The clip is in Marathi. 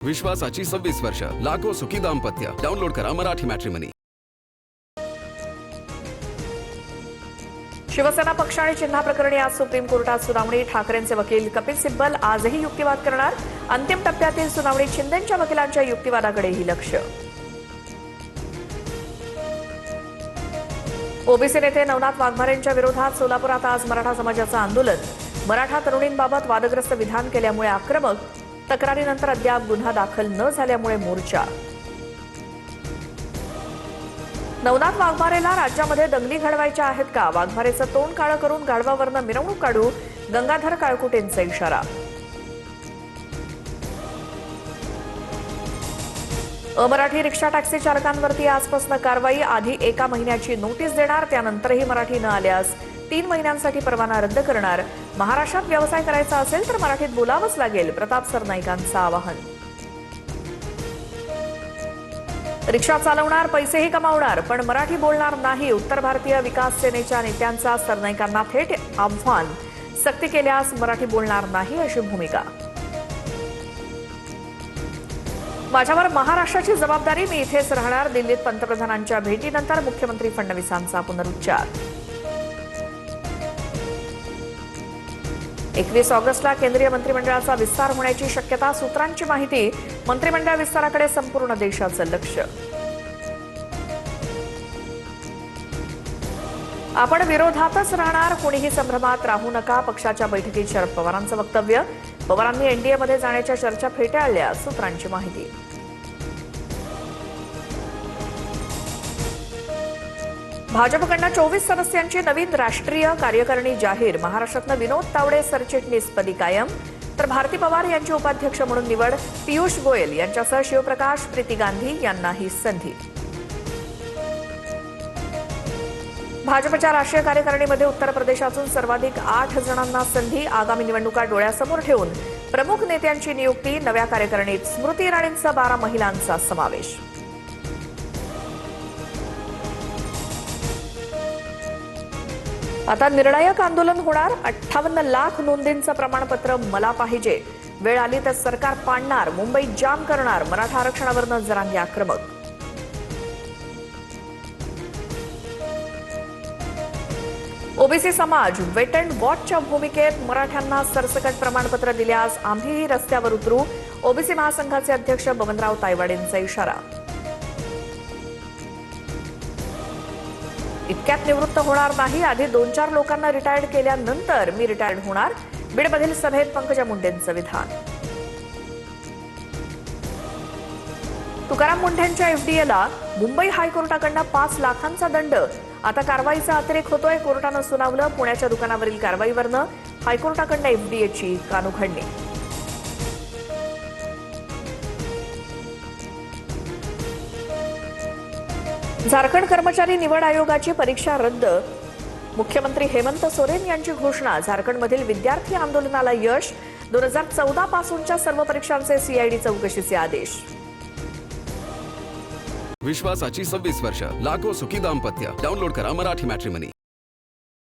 विश्वासाची 26 वर्ष, लाखो सुखी दाम्पत्य. डाउनलोड करा मराठी मॅट्रिमनी. शिवसेना पक्ष आणि चिन्हा प्रकरणी आज सुप्रीम कोर्टात सुनावणी. ठाकरेंचे वकील कपिल सिब्बल आजही युक्तिवाद करणार. अंतिम टप्प्यातील सुनावणीत शिंदेंच्या वकिलांच्या युक्तिवादाकडेही लक्ष. ओबीसी नेते नवनाथ वाघमारेंच्या विरोधात सोलापुरात आज मराठा समाजाचं आंदोलन. मराठा तरुणींबाबत वादग्रस्त विधान केल्यामुळे आक्रमक. तक्रारीनंतर अद्याप गुन्हा दाखल न झाल्यामुळे मोर्चा. नवनाथ वाघमारेला राज्यामध्ये दंगली घडवायच्या आहेत का? वाघमारेचं तोंड काळं करून गाढवावरनं मिरवणूक काढू, गंगाधर काळकुटेंचा इशारा. अमराठी रिक्षा टॅक्सी चालकांवरती आजपासून कारवाई. आधी 1 महिन्याची नोटीस देणार, त्यानंतरही मराठी न आल्यास 3 महिन्यांसाठी परवाना रद्द करणार. महाराष्ट्रात व्यवसाय करायचा असेल तर मराठीत बोलावंच लागेल, प्रताप सरनाईकांचं आवाहन. रिक्षा चालवणार, पैसेही कमावणार, पण मराठी बोलणार नाही. उत्तर भारतीय विकास सेनेच्या नेत्यांचा सरनाईकांना थेट आव्हान. सक्ती केल्यास मराठी बोलणार नाही अशी भूमिका. माझ्यावर महाराष्ट्राची जबाबदारी, मी इथेच राहणार. दिल्लीत पंतप्रधानांच्या भेटीनंतर मुख्यमंत्री फडणवीसांचा पुनरुच्चार. 21 ऑगस्टला केंद्रीय मंत्रिमंडळाचा विस्तार होण्याची शक्यता. सूत्रांची माहिती, मंत्रिमंडळ विस्ताराकडे संपूर्ण देशाचं लक्ष. आपण विरोधातच राहणार, कोणीही संभ्रमात राहू नका. पक्षाच्या बैठकीत शरद पवारांचं वक्तव्य. पवारांनी एनडीएमध्ये जाण्याच्या चर्चा फेटाळल्या, सूत्रांची माहिती. भाजपकडनं 24 सदस्यांची नवीन राष्ट्रीय कार्यकारिणी जाहीर. महाराष्ट्रातनं विनोद तावडे सरचिटणीसपदी कायम, तर भारती पवार यांची उपाध्यक्ष म्हणून निवड. पियुष गोयल यांच्यासह शिवप्रकाश, प्रीती गांधी यांनाही संधी. भाजपच्या राष्ट्रीय कार्यकारिणीमध्ये उत्तर प्रदेशातून सर्वाधिक 8 जणांना संधी. आगामी निवडणुका डोळ्यासमोर ठेवून प्रमुख नेत्यांची नियुक्ती. नव्या कार्यकारिणीत स्मृती इराणींसह 12 महिलांचा समावेश. आता निर्णायक आंदोलन होणार. 58 लाख नोंदींचं प्रमाणपत्र मला पाहिजे. वेळ आली तर सरकार पाडणार, मुंबईत जाम करणार. मराठा आरक्षणावरनं जरांगे आक्रमक. ओबीसी समाज वेट अँड वॉचच्या भूमिकेत. मराठ्यांना सरसकट प्रमाणपत्र दिल्यास आम्हीही रस्त्यावर उतरू. ओबीसी महासंघाचे अध्यक्ष बबनराव तायवाडेंचा इशारा. इतक्यात निवृत्त होणार नाही, आधी 2-4 लोकांना रिटायर्ड केल्यानंतर मी रिटायर्ड होणार. बीडमधील सभेत पंकजा मुंडेंचं विधान. तुकाराम मुंढेंच्या एफडीएला मुंबई हायकोर्टाकडनं 5 लाखांचा दंड. आता कारवाईचा अतिरेक होतोय, कोर्टानं सुनावलं. पुण्याच्या दुकानावरील कारवाईवरनं हायकोर्टाकडनं एफडीएची कानउघडणी. झारखंड कर्मचारी निवड आयोगाची परीक्षा रद्द. मुख्यमंत्री हेमंत सोरेन यांची घोषणा. झारखंडमधील विद्यार्थी आंदोलनाला यश. 2014 पासूनच्या सर्व परीक्षांचे सीआयडी चौकशीचे आदेश. विश्वासाची 26 वर्ष, लाखो सुखी दाम्पत्य. डाउनलोड करा मराठी मॅट्रिमनी.